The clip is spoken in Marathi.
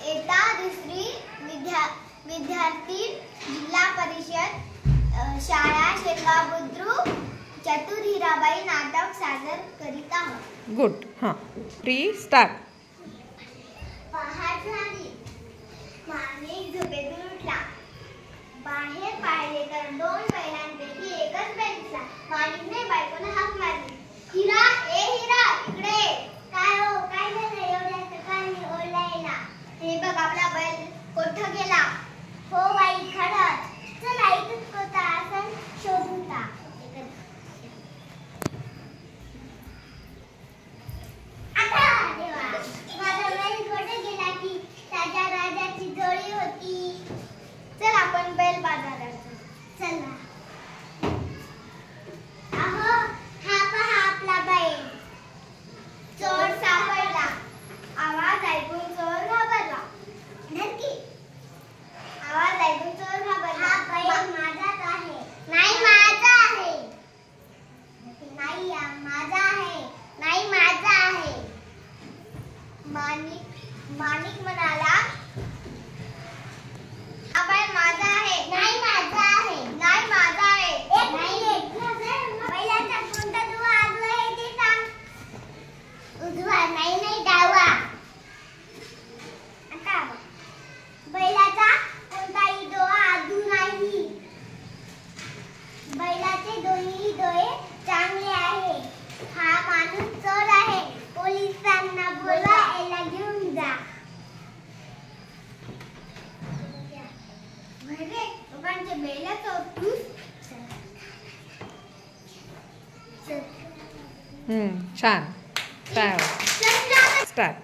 इयत्ता दुसरी विद्यार्थी जिल्हा परिषद शाळा शेगाव बुद्रुक चतुर हिराबाई नाटक सादर करीत आहोत. गुड. हां, 3 स्टार्ट. पहाट झाली. माणिक झोपेतून उठला. बाहेर पाहिले तर 2 बैलांपैकी एकच बैल दिसला. माणिकने बायकोला हाक मारली. हिरा, ए हिरा, इकडे. काय हो, काय झालं एवढ्या सकाळी ओरडायला? हे बघ आपला बैल कुठं गेला? हो बाई, खरंच. चल इथंच कोणता आसन शोधून टाक. माझा बैल कुठे गेला की त्याच्या राजाची जोडी होती. चल आपण बैल बाजारात जाऊ. चला. अहो, हा पहा आपला बैल. चोर सापडला. आवाज ऐकून चोर घाबरला. नक्की आवाज ऐकून चोर घाबरला. हा बैल माझाच आहे. नाही माझा आहे. नाही माझा आहे. नाही माझा आहे. माणिक म्हणाला, हा बैल माझा आहे. नाही माझा आहे. नाही माझा आहे. बैलाचा कोणता दुवा आजू आहे ते सांग. उजवा. नाही नाही, डावा. आता बैलाचा कोणताही डोळा आजू नाही. बैलाचे दोन्ही डोळे चांगले आहे. हा माणूस चोर आहे. पोलिसांना बोलवा, याला घेऊन जा. लोकांचे बैल चोरतूस. छान. स्टार्ट.